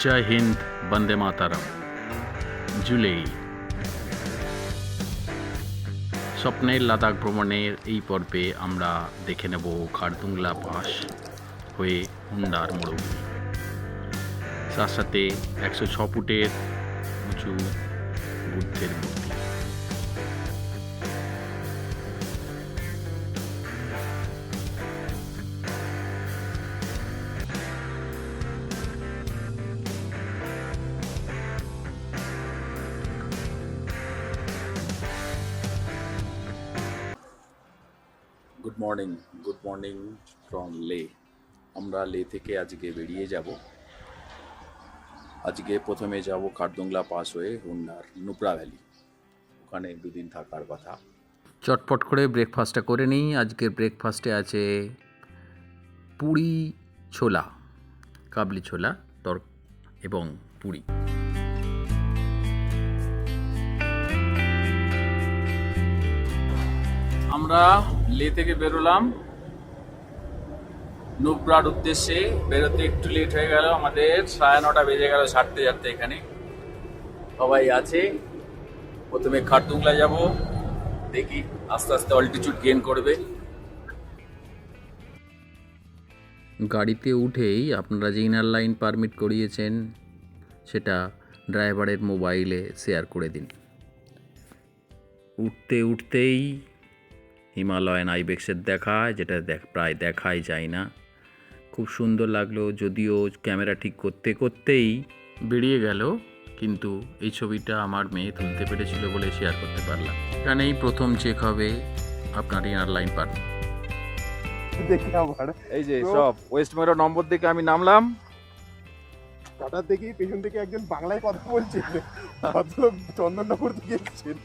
জয় হিন্দ, বন্দে মাতারাম। জুলাই স্বপ্নের লাদাখ ভ্রমণের এই পর্বে আমরা দেখে নেব খারদুংলা পাস হয়ে হুন্ডার মরুভূমি, তার সাথে 106 ফুটের উঁচু বুদ্ধের মূর্তি। গুড মর্নিং ফ্রম লে। আমরা লে থেকে আজকে বেরিয়ে যাব। আজকে প্রথমে যাব খারদুংলা পাস হয়ে হুন্ডার নুব্রা ভ্যালি, ওখানে দুদিন থাকার কথা। চটপট করে ব্রেকফাস্টটা করে নিই। আজকের ব্রেকফাস্টে আছে পুরি ছোলা, কাবলি ছোলা এবং পুরি। আমরা লে থেকে বেরোলাম নুব্রার উদ্দেশ্যে। বেরোতে একটু লেট হয়ে গেল, আমাদের 9:30 বেজে গেল ছাড়তে ছাড়তে। এখানে সবাই আছে। প্রথমে খারদুংলা যাব, দেখি আস্তে আস্তে অল্টিটিউড গেইন করবে। গাড়িতে উঠেই আপনারা যে ইনার লাইন পারমিট করিয়েছেন সেটা ড্রাইভারের মোবাইলে শেয়ার করে দিন। উঠতেই হিমালয়ান আইবেক্সের দেখা, যেটা প্রায় দেখাই যায় না। খুব সুন্দর লাগলো, যদিও ক্যামেরা ঠিক করতেই বেরিয়ে গেল, কিন্তু এই ছবিটা আমার মেয়ে তুলতে পেরেছিল বলে শেয়ার করতে পারলাম। এখানেই প্রথম চেক হবে আপনার ইনার লাইন পারমিট। এই যে সব ওয়েস্ট মেরো নম্বর থেকে আমি নামলাম। টাটার দেখি পেছন থেকে একজন বাংলায় কথা বলছে, ভদ্রলোক চন্দননগর থেকে এসেছেন।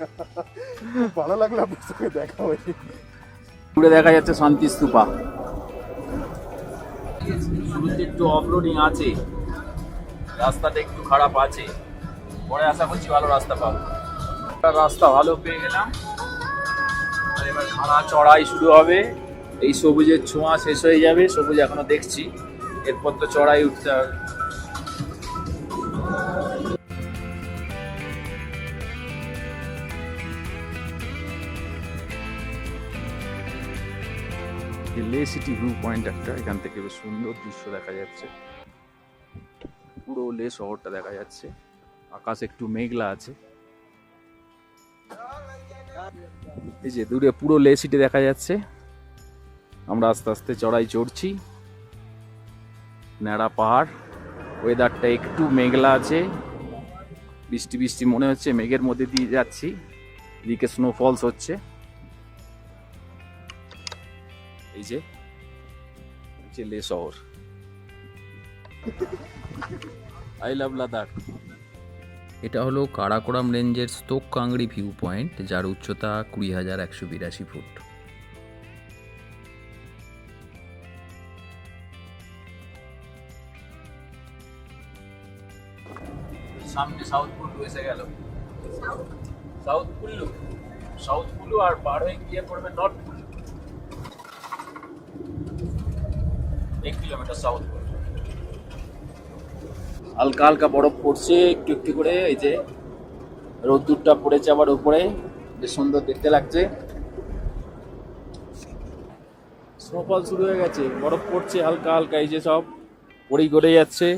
ভালো লাগলো আপনার সঙ্গে দেখা হয়েছে। দূরে দেখা যাচ্ছে শান্তি স্তূপা। শুরুতে একটু অফরোডিং আছে, রাস্তাটা একটু খারাপ আছে, পরে আশা করছি ভালো রাস্তা পাবো। রাস্তা ভালো পেয়ে গেলাম, আর এবার খাড়া চড়াই শুরু হবে। এই সবুজের ছোঁয়া শেষ হয়ে যাবে, সবুজ এখনো দেখছি, এরপর তো চড়াই উঠতে হবে। লে সিটি ভিউ পয়েন্ট একটা, এখান থেকে বেশ সুন্দর দৃশ্য দেখা যাচ্ছে, পুরো লে শহরটা দেখা যাচ্ছে। আকাশ একটু মেঘলা আছে। এই যে দূরে পুরো লে সিটি দেখা যাচ্ছে। আমরা আস্তে আস্তে চড়াই চড়ছি, ন্যাড়া পাহাড়, ওয়েদারটা একটু মেঘলা আছে, বৃষ্টি বৃষ্টি মনে হচ্ছে, মেঘের মধ্যে দিয়ে যাচ্ছি। এদিকে স্নোফলস হচ্ছে। এই যে লে শহর। I love Ladakh. এটা হলো কারাকোরাম রেঞ্জের স্তোক কাংড়ি ভিউ পয়েন্ট, যার উচ্চতা 20,182 ফুট। সামনে সাউথ কুল্লু এসে গেল। সাউথ কুল্লু আর পার হয়ে গিয়ে পড়বে নর্থ কুল্লু, 1 কিলোমিটার সাউথ কুল্লু। হালকা হালকা বরফ পড়ছে একটু একটু করে। এই যে রোদ্দুরটা পড়েছে আবার উপরে, বেশ সুন্দর দেখতে লাগছে। স্নোফল শুরু হয়ে গেছে, বরফ পড়ছে হালকা হালকা। এই যে সব পড়েই গড়ে যাচ্ছে।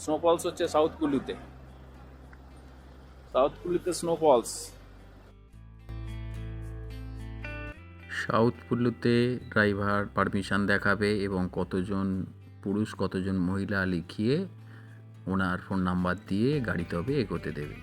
স্নোফলস হচ্ছে সাউথ কুল্লুতে, স্নোফলস। সাউথ কুল্লুতে ড্রাইভার পারমিশন দেখাবে এবং কতজন পুরুষ কতজন মহিলা লিখিয়ে ওনার ফোন নাম্বার দিয়ে গাড়ি তবে এগোতে দেবে।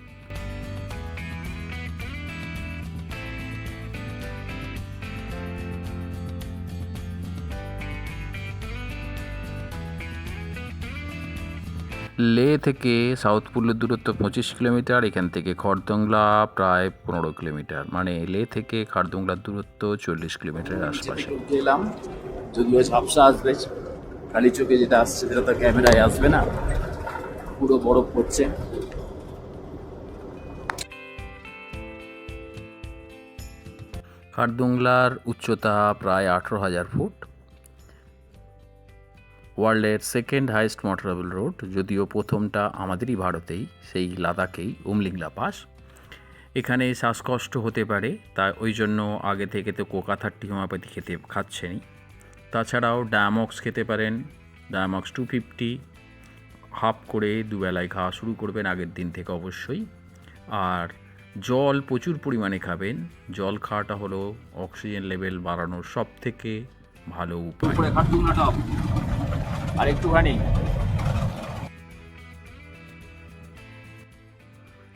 লে থেকে সাউথ কুল্লুর দূরত্ব 25 কিলোমিটার। এখান থেকে খারদুংলা প্রায় 15 কিলোমিটার, মানে লে থেকে খারদুংলার দূরত্ব 40 কিলোমিটারের আশপাশে। গেলাম, যদিও ঝাপসা আসবে, খালি চোখে যেটা আসছে সেটা তো ক্যামেরায় আসবে না, পুরো বরফ পড়ছে। খারদুংলার উচ্চতা প্রায় 18,000 ফুট। ওয়ার্ল্ডের সেকেন্ড হাইয়েস্ট মোটরেবল রোড, যদিও প্রথমটা আমাদেরই ভারতেই, সেই লাদাখেই উমলিংলা পাস। এখানে শ্বাসকষ্ট হতে পারে, তাই ওই জন্য আগে থেকে তো কোকা-30 হোমিওপ্যাথি খাচ্ছেনই। তাছাড়াও ডায়ামক্স খেতে পারেন, ডায়ামক্স 250 হাফ করে দুবেলায় খাওয়া শুরু করবেন আগের দিন থেকে অবশ্যই। আর জল প্রচুর পরিমাণে খাবেন। জল খাওয়াটা হলো অক্সিজেন লেভেল বাড়ানোর সবথেকে ভালো উপায়। আর একটুখানি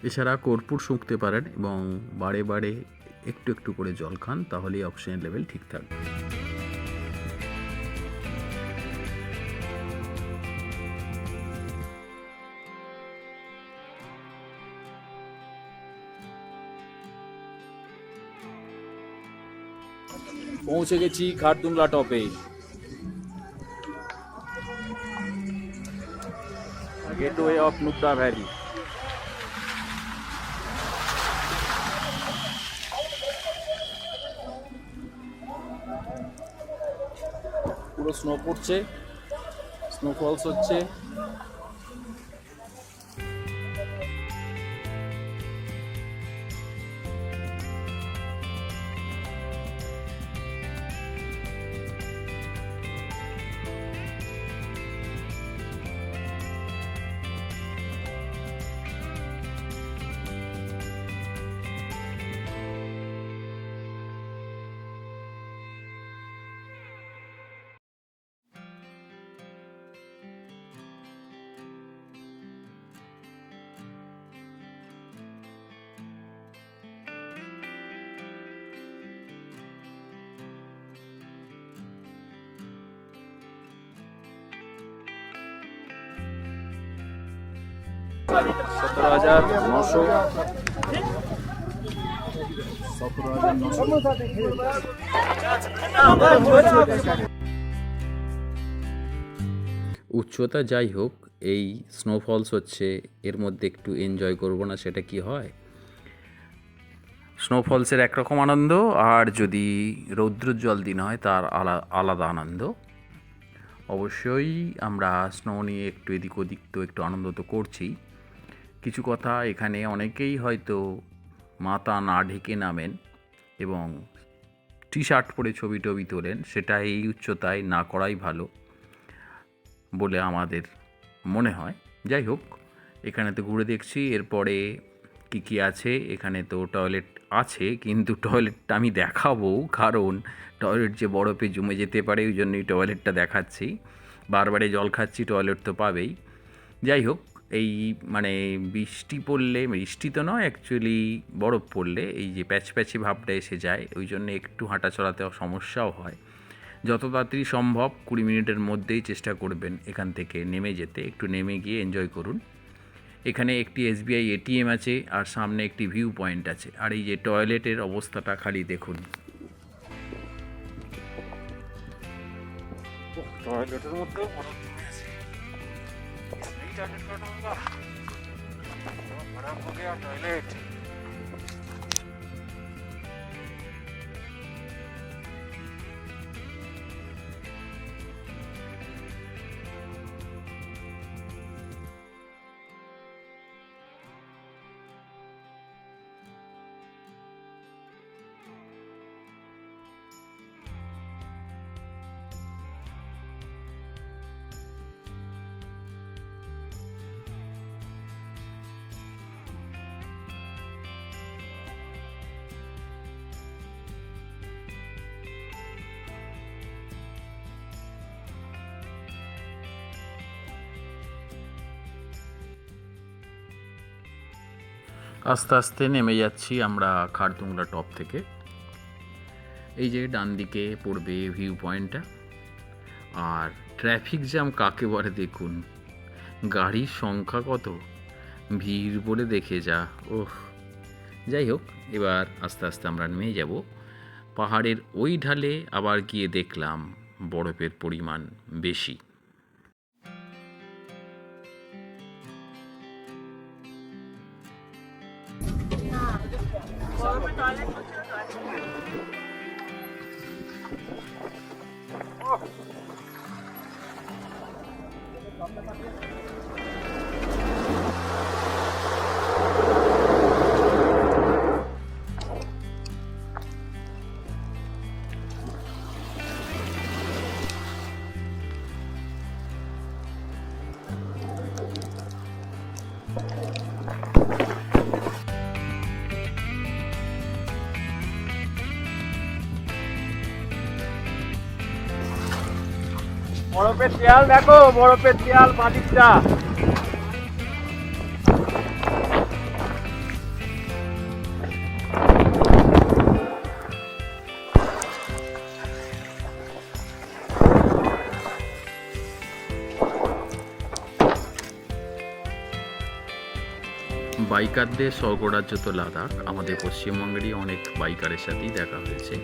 এছাড়া কর্পূর শুঁকতে পারেন এবং বারে বারে একটু একটু করে জল খান, তাহলেই অক্সিজেন লেভেল ঠিক থাকবে। পৌঁছে গেছি খারদুংলা টপে। Gateway of Nubra valley. পুরো স্নো পড়ছে, স্নোফলস হচ্ছে। উচ্চতা যাই হোক, এই স্নোফলস হচ্ছে, এর মধ্যে একটু এনজয় করবো না সেটা কি হয়? স্নোফলসের একরকম আনন্দ, আর যদি রৌদ্রোজ্জ্বল দিন হয় তার আলাদা আনন্দ। অবশ্যই আমরা স্নো নিয়ে একটু এদিক ওদিক তো একটু আনন্দ তো করছি। কিছু কথা, এখানে অনেকেই হয়তো মাথা না ঢেকে নামেন এবং টি শার্ট পরে ছবি টবি তোলেন, সেটা এই উচ্চতায় না করাই ভালো বলে আমাদের মনে হয়। যাই হোক, এখানে তো ঘুরে দেখছি, এরপরে কি আছে। এখানে তো টয়লেট আছে, কিন্তু টয়লেটটা আমি দেখাবো, কারণ টয়লেট যে বরফে জমে যেতে পারে, ওই জন্যই টয়লেটটা দেখাচ্ছি। বারবারে জল খাচ্ছি, টয়লেট তো পাবেই। যাই হোক, এই মানে বৃষ্টি পড়লে, বৃষ্টি তো নয় অ্যাকচুয়ালি, বরফ পড়লে এই যে প্যাচপ্যাচি ভাবটা এসে যায়, ওই জন্য একটু হাঁটা চলাতে সমস্যাও হয়। যত তাড়াতাড়ি সম্ভব 20 মিনিটের মধ্যেই চেষ্টা করবেন এখান থেকে নেমে যেতে। একটু নেমে গিয়ে এনজয় করুন। এখানে একটি SBI ATM আছে, আর সামনে একটি ভিউ পয়েন্ট আছে। আর এই যে টয়লেটের অবস্থাটা খালি দেখুন। টয়লেটের মধ্যে টয়লেট। আস্তে আস্তে নেমে যাচ্ছি আমরা খারদুংলা টপ থেকে। এই যে ডান দিকে পড়বে ভিউ পয়েন্টটা। আর ট্রাফিক জ্যাম কাকে বলে দেখুন, গাড়ির সংখ্যা কত, ভিড় বলে দেখে যা। ওহ, যাই হোক, এবার আস্তে আস্তে আমরা নেমে যাব। পাহাড়ের ওই ঢালে আবার গিয়ে দেখলাম বরফের পরিমাণ বেশি। বরফের দেয়াল দেখো, বরফের দেয়াল বাদিকটা। বাইকারদের স্বর্গরাজ্য তো লাদাখ, আমাদের পশ্চিমবঙ্গেরই অনেক বাইকারের সাথেই দেখা হয়েছে।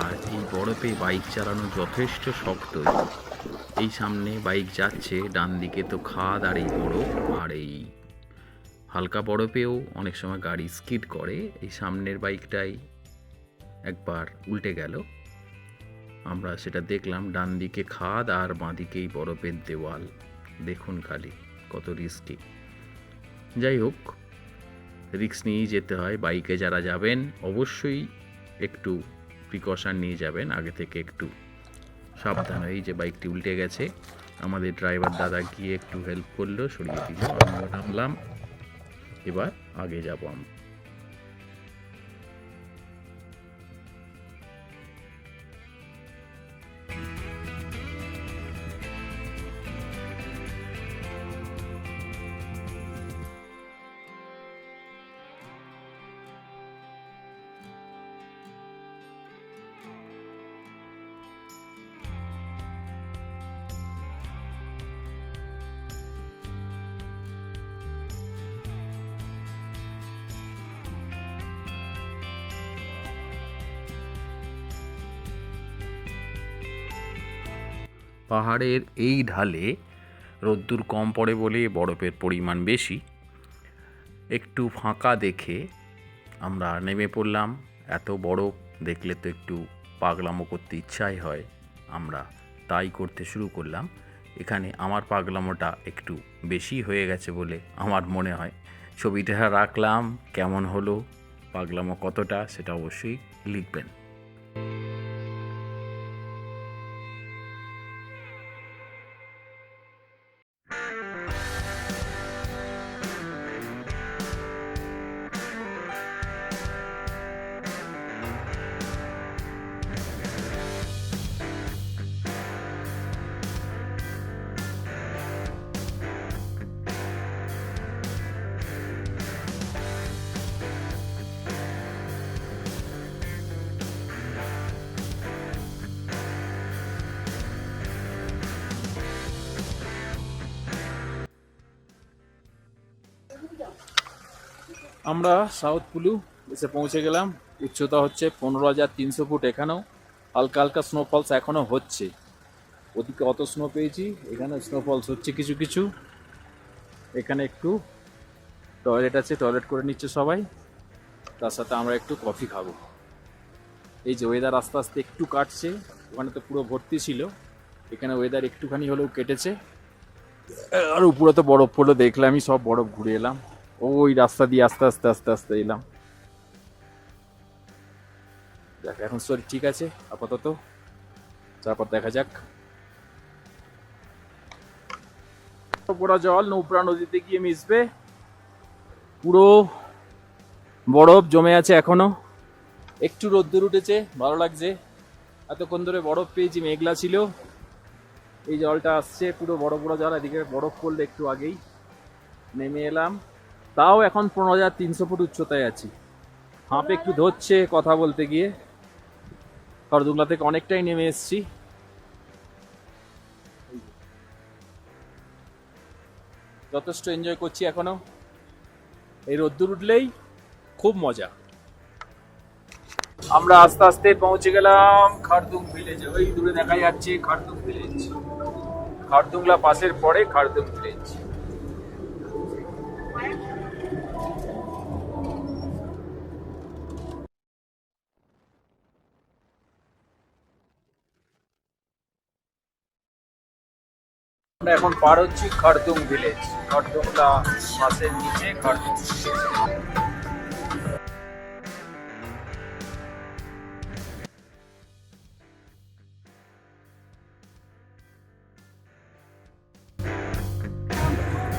আর এই বরফে বাইক চালানো যথেষ্ট শক্ত। এই সামনে বাইক যাচ্ছে, ডান দিকে তো খাদ আর এই বরফ, আর এই হালকা বরফেও অনেক সময় গাড়ি স্কিড করে। এই সামনের বাইকটাই একবার উল্টে গেল, আমরা সেটা দেখলাম। ডান দিকে খাদ আর বাঁ দিকেই বরফের দেওয়াল, দেখুন খালি কত রিস্কি। যাই হোক, রিস্ক নিয়েই যেতে হয়। বাইকে যারা যাবেন অবশ্যই একটু প্রিকশন নিয়ে যাবেন, আগে থেকে একটু সাবধান। এই যে বাইকটি উল্টে গেছে, আমাদের ড্রাইভার দাদা গিয়ে একটু হেল্প করলো, সরিয়ে দিল, আমিও নামলাম। এবার আগে যাব আমরা। পাহাড়ের এই ঢালে রোদ্দুর কম পড়ে বলে বরফের পরিমাণ বেশি। একটু ফাঁকা দেখে আমরা নেমে পড়লাম। এত বরফ দেখলে তো একটু পাগলামো করতে ইচ্ছাই হয়, আমরা তাই করতে শুরু করলাম। এখানে আমার পাগলামোটা একটু বেশি হয়ে গেছে বলে আমার মনে হয়। ছবিটা রাখলাম, কেমন হলো, পাগলামো কতটা, সেটা অবশ্যই লিখবেন। আমরা সাউথ কুলু এসে পৌঁছে গেলাম। উচ্চতা হচ্ছে 15,300 ফুট। এখানেও হালকা হালকা স্নোফলস এখনও হচ্ছে। ওদিকে অত স্নো পেয়েছি, এখানে স্নোফলস হচ্ছে কিছু কিছু। এখানে একটু টয়লেট আছে, টয়লেট করে নিচ্ছে সবাই। তার সাথে আমরা একটু কফি খাবো। এই যে ওয়েদার আস্তে আস্তে একটু কাটছে, ওখানে তো পুরো ভর্তি ছিল, এখানে ওয়েদার একটুখানি হলেও কেটেছে। আর উপরে তো বরফ পড়লো, দেখলামই, সব বরফ ঘুরে এলাম। ওই রাস্তা দিয়ে আস্তে আস্তে আস্তে আস্তে এলাম। দেখ এখন শরীর ঠিক আছে আপাতত, তারপর দেখা যাক। পুরো জল নৌপড়া নদীতে গিয়ে মিশবে, পুরো বরফ জমে আছে এখনো। একটু রোদ্দুর উঠেছে, ভালো লাগছে। এতক্ষণ ধরে বরফ পেয়েছি, মেঘলা ছিল। এই জলটা আসছে পুরো বড় বড় জল, এদিকে বরফ পড়লে একটু আগেই নেমে এলাম। তাও এখন 15,300 ফুট উচ্চতায় আছি। হাঁপে একটু ধরছে কথা বলতে গিয়ে। খড়দুংলা থেকে অনেকটাই নেমে এসেছি। যথেষ্ট এনজয় করছি এখনো। এই রোদ্দুর উঠলেই খুব মজা। আমরা আস্তে আস্তে পৌঁছে গেলাম খারদুং ভিলেজে। ওই দূরে দেখা যাচ্ছে খারদুং ভিলেজ। খারদুংলা পাসের পরে খারদুং ভিলেজ। আমরা এখন পার হচ্ছি খড়দুং ভিলেজ। খড়দুংটা বাসের নিচে খড়দুং ভিলেজ।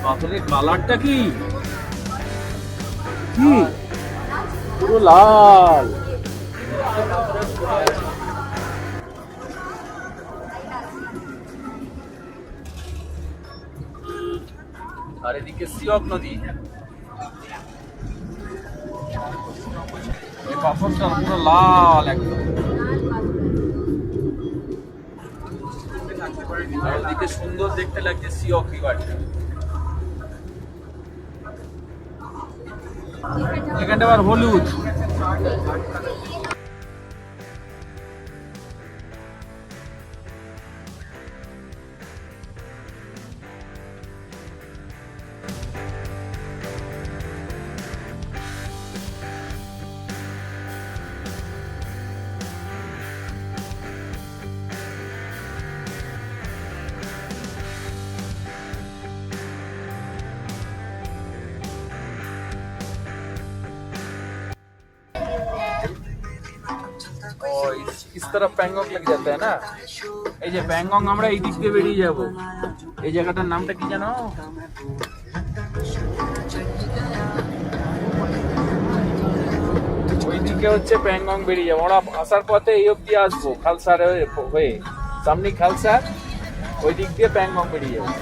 পাথরের কালারটা কি কি পুরো লাল। আর এদিকে সিয়ক নদী। এই পাথরটা পুরো লাল একদম। আর ওদিকে সুন্দর দেখতে লাগছে সিয়ক রিভারটা। এখানটা আবার হলুদ। इस तरफ पैंगोंग लग जाता है ना। এই যে প্যাংগং আমরা এই দিক দিয়ে বেরিয়ে যাব। এই জায়গাটার নামটা কি জানো? ওই দিকে হচ্ছে প্যাংগং বেরিয়ে যাবো। আমরা আসার পথে এই অবধি আসবো খালসার হয়ে, সামনে খালসার ওই দিক দিয়ে প্যাংগং বেরিয়ে যাবো।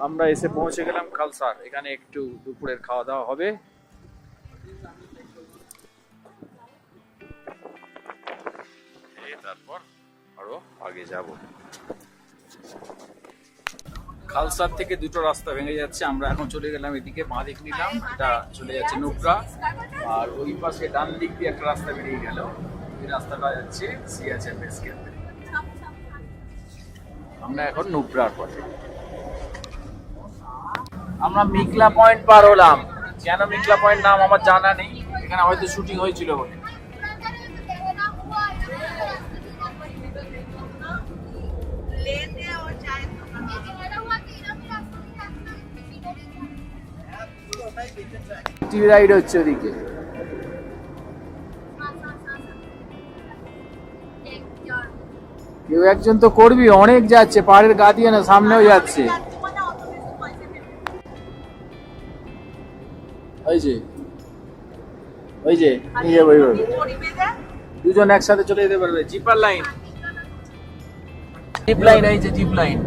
আমরা এসে পৌঁছে গেলাম খালসার। এখানে একটু দুপুরের খাওয়া দাওয়া হবে। তারপর আরো আগে যাব। খালসার থেকে দুটো রাস্তা ভেঙে যাচ্ছে। আমরা এখন চলে গেলাম এদিকে, বাঁ দিক নিলাম, এটা চলে যাচ্ছে নুব্রা। আর ওই পাশে ডান দিক দিয়ে একটা রাস্তা বেরিয়ে গেল, এই রাস্তাটা যাচ্ছে সিয়াচেন বেস ক্যাম্পে। আমরা এখন নুব্রার পথে। আমরা মিকলা পয়েন্ট পার হলাম। কেন মিকলা পয়েন্ট নাম আমার জানা নেই, এখানে হয়তো শুটিং হয়েছিল বলে। টিভি রাইড হচ্ছে ওদিকে। কেউ একজন তো করবি, অনেক যাচ্ছে পাহাড়ের গা দিয়ে না, সামনেও যাচ্ছে। ওই যে দুজন একসাথে চলে যেতে পারবে। জিপার লাইন, জিপ লাইন, এই যে জিপ লাইন,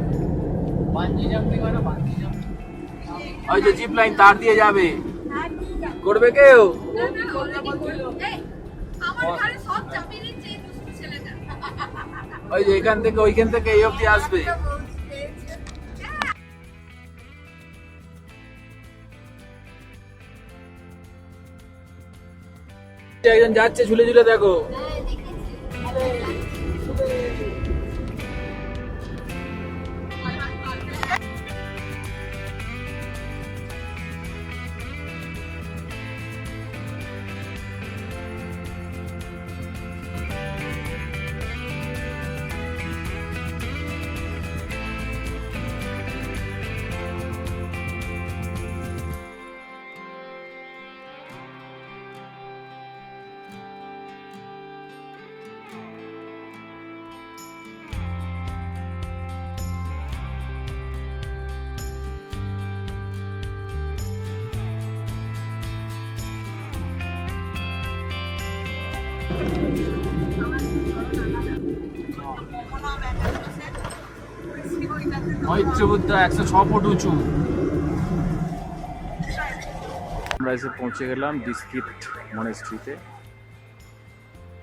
ওই যে জিপ লাইন তার দিয়ে যাবে। করবে কেউ? ওই যে এখান থেকে ওইখান থেকে এই অবধি আসবে। একজন যাচ্ছে ঝুলে ঝুলে, দেখো। মৈত্রবুদ্ধ 106 ফুট উঁচু। আমরা এসে পৌঁছে গেলাম ডিস্ট্রিক্ট মনেস্ট্রিতে।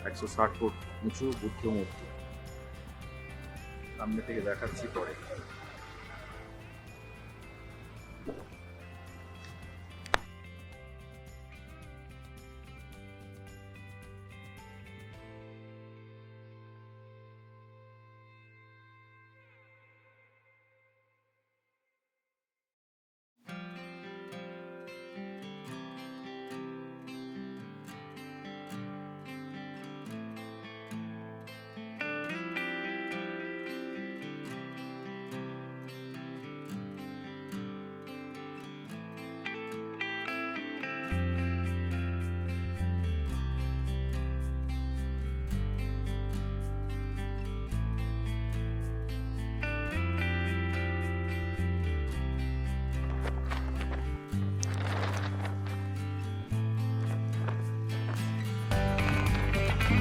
160 ফুট উঁচু বুদ্ধ মূর্তি, সামনে থেকে দেখাচ্ছি পরে।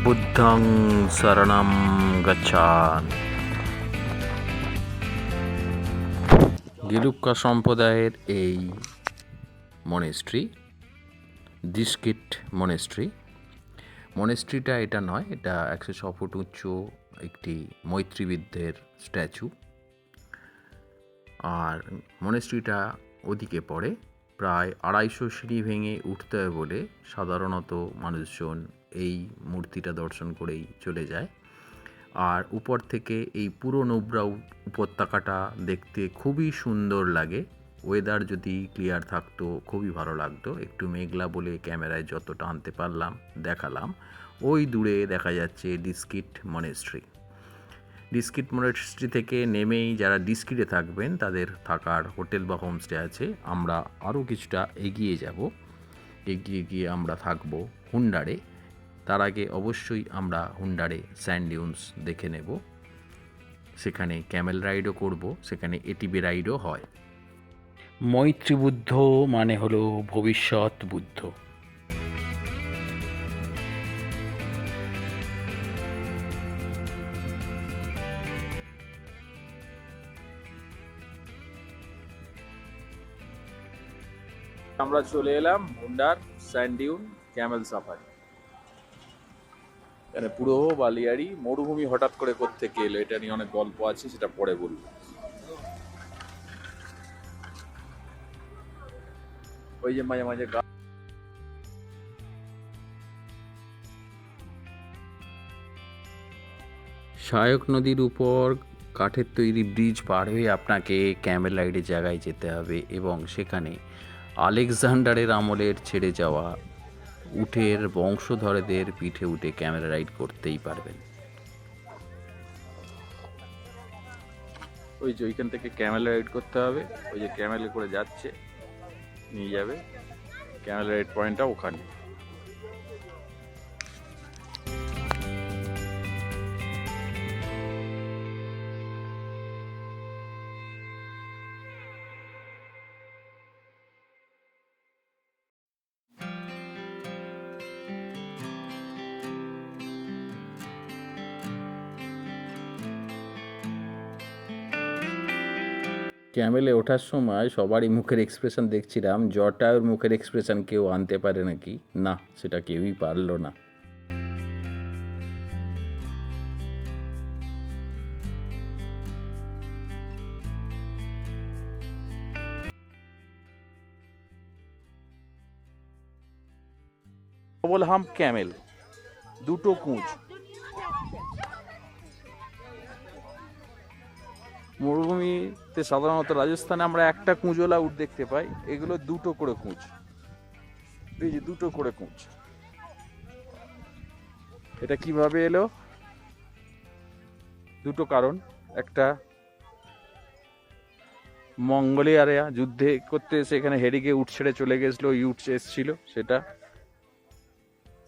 বুদ্ধং শরণম গচ্ছামি। গেলুক্কা সম্প্রদায়ের এই মনেস্ট্রি, ডিস্কিট মনেস্ট্রি। মনেস্ট্রিটা এটা নয়, এটা 106 ফুট উচ্চ একটি মৈত্রীবৃদ্ধের স্ট্যাচু। আর মনেস্ট্রিটা ওদিকে পড়ে, প্রায় 250 সিঁড়ি ভেঙে উঠতে হয় বলে সাধারণত মানুষজন এই মূর্তিটা দর্শন করেই চলে যায়। আর উপর থেকে এই পুরো নুব্রা উপত্যকাটা দেখতে খুবই সুন্দর লাগে। ওয়েদার যদি ক্লিয়ার থাকতো খুবই ভালো লাগতো। একটু মেঘলা বলে ক্যামেরায় যতটা আনতে পারলাম দেখালাম। ওই দূরে দেখা যাচ্ছে ডিস্কিট মনেস্ট্রি। ডিস্কিট মনেস্ট্রি থেকে নেমেই যারা ডিস্কিটে থাকবেন তাদের থাকার হোটেল বা হোমস্টে আছে। আমরা আরও কিছুটা এগিয়ে যাব, এগিয়ে গিয়ে আমরা থাকবো হুন্ডারে। তার আগে অবশ্যই আমরা হুন্ডারে স্যান্ড ডিউনস দেখে নেব, সেখানে ক্যামেল রাইডও করব, সেখানে এটিভি রাইডও হয়। মৈত্রী বুদ্ধ মানে হলো ভবিষ্যৎ বুদ্ধ। আমরা চলে এলাম হুন্ডার স্যান্ড ডিউন ক্যামেল সাফারি। এখানে পুরো বালিয়াড়ি মরুভূমি হঠাৎ করে কোত্থেকে এলো, এটা নিয়ে অনেক গল্প আছে, সেটা পরে বলবো। ওই যে মাঝে মাঝে সহায়ক নদীর উপর কাঠের তৈরি ব্রিজ পার হয়ে আপনাকে ক্যামেল রাইডের জায়গায় যেতে হবে এবং সেখানে আলেকজান্ডারের আমলের ছেড়ে যাওয়া উটের বংশধরদের পিঠে উঠে ক্যামেল রাইড করতেই পারবেন। ওই যে ওইখান থেকে ক্যামেল রাইড করতে হবে, ওই যে ক্যামেলে করে যাচ্ছে নিয়ে যাবে, ক্যামেল রাইড পয়েন্টটা ওখানে। ক্যামেলে ওঠার সময় সবারই মুখের এক্সপ্রেশন দেখছিলাম, জটায়ুর মুখের এক্সপ্রেশন কেউ আনতে পারে নাকি? না, সেটা কেউই পারলো না। ডবল হাম্প ক্যামেল, দুটো কুঁচ। মরুভূমিতে সাধারণত রাজস্থানে আমরা একটা কুঁজোলা উট দেখতে পাই, এগুলো দুটো করে কুঁচ। এই যে দুটো করে কুঁচ। এটা কিভাবে এলো? দুটো কারণ। একটা, মঙ্গোলিয়ারা যুদ্ধে করতে এসে এখানে হেরিকে উট ছেড়ে চলে গেছিলো, ওই উট এসছিল সেটা,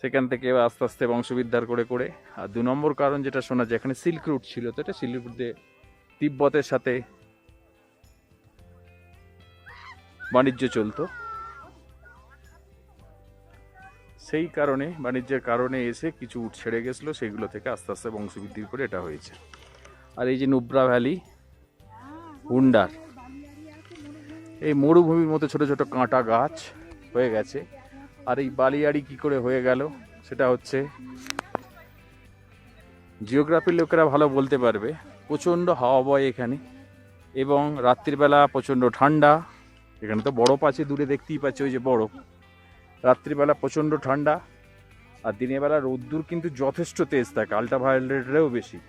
সেখান থেকে আস্তে আস্তে বংশবিদ্ধার করে করে। আর 2 নম্বর কারণ যেটা শোনা যায়, এখানে সিল্ক রুট ছিল, তো এটা সিল্ক রুট দিয়ে তিব্বতের সাথে বাণিজ্য চলতো, সেই কারণে বাণিজ্যের কারণে এসে কিছু উট ছেড়ে গেছিলো, সেইগুলো থেকে আস্তে আস্তে বংশবৃদ্ধি করে এটা হয়েছে। আর এই যে নুব্রা ভ্যালি হুন্ডার, এই মরুভূমির মতো ছোট ছোট কাঁটা গাছ হয়ে গেছে। আর এই বালিয়াড়ি কি করে হয়ে গেল সেটা হচ্ছে জিওগ্রাফির লোকেরা ভালো বলতে পারবে। প্রচণ্ড হাওয়া বয় এখানে এবং রাত্রিবেলা প্রচণ্ড ঠান্ডা। এখানে তো বরফ আছে, দূরে দেখতেই পাচ্ছি ওই যে বরফ। রাত্রিবেলা প্রচণ্ড ঠান্ডা আর দিনের বেলা রোদ্দুর কিন্তু যথেষ্ট তেজ থাকে, আল্ট্রাভায়োলেটেরও বেশি।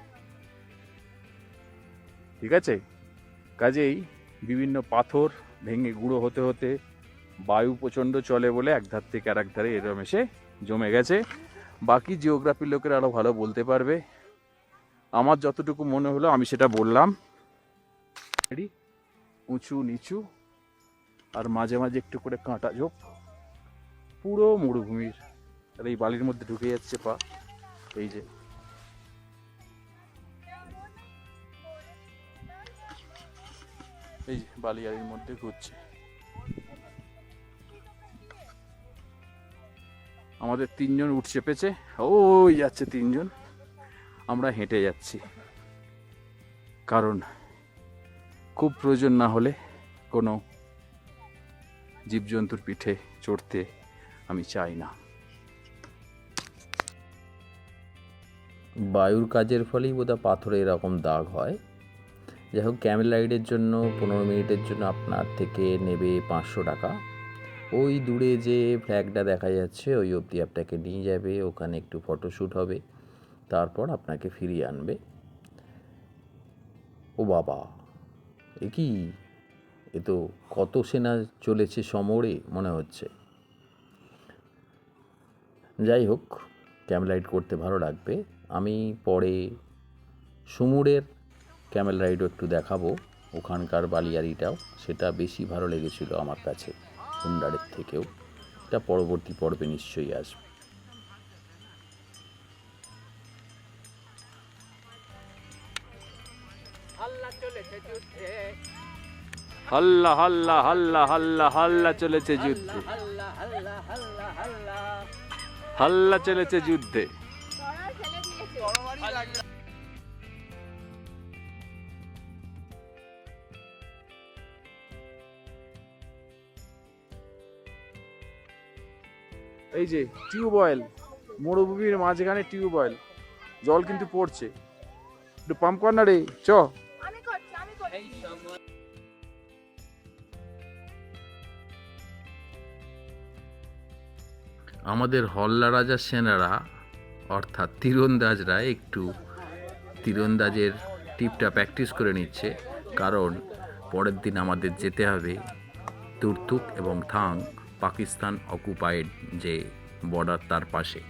ঠিক আছে, কাজেই বিভিন্ন পাথর ভেঙে গুঁড়ো হতে হতে বায়ু প্রচণ্ড চলে বলে এক ধার থেকে আর এক ধারে এরম এসে জমে গেছে। বাকি জিওগ্রাফির লোকেরা আরও ভালো বলতে পারবে। আমার যতটুকু মনে হলো আমি সেটা বললাম। উঁচু নিচু আর মাঝে মাঝে একটু করে কাঁটা ঝোপ, পুরো মরুভূমির। আর এই বালির মধ্যে ঢুকে যাচ্ছে পা, এই যে এই যে বালিয়াড়ির মধ্যে ঘুরছে। আমাদের 3 জন উঠ চেপেছে, ওই যাচ্ছে 3 জন, আমরা হেঁটে যাচ্ছি, কারণ খুব প্রয়োজন না হলে কোনো জীবজন্তুর পিঠে চড়তে আমি চাই না। বায়ুর কাজের ফলেই বোধহয় পাথরে এরকম দাগ হয়। যাই হোক, ক্যামেল রাইডের জন্য 15 মিনিটের জন্য আপনার থেকে নেবে 500 টাকা। ওই দূরে যে ফ্ল্যাগটা দেখা যাচ্ছে ওই অবধি আপনাকে নিয়ে যাবে, ওখানে একটু ফটোশ্যুট হবে, তারপর আপনাকে ফিরিয়ে আনবে। ও বাবা, এ কি, এ তো কত সেনা চলেছে সমরে মনে হচ্ছে। যাই হোক, ক্যামেল রাইড করতে ভালো লাগবে। আমি পরে সুমুরের ক্যামেল রাইডও একটু দেখাবো, ওখানকার বালিয়ারিটাও, সেটা বেশি ভালো লেগেছিল আমার কাছে হুন্ডারের থেকেও। এটা পরবর্তী পর্বে নিশ্চয়ই আসবে। হাল্লা হাল্লা হাল্লা হাল্লা হাল্লা চলেছে যুদ্ধে, হাল্লা চলেছে যুদ্ধে। এই যে টিউবওয়েল, মরুভূমির মাঝখানে টিউবওয়েল, জল কিন্তু পড়ছে, একটু পাম্প কর না রে, চ। আমাদের হল্লা রাজার সেনারা অর্থাৎ তীরন্দাজরা একটু তীরন্দাজের টিপটা প্র্যাকটিস করে নিচ্ছে, কারণ পরের দিন আমাদের যেতে হবে তুর্তুক এবং থাং, পাকিস্তান অকুপাইড যে বর্ডার তার পাশে।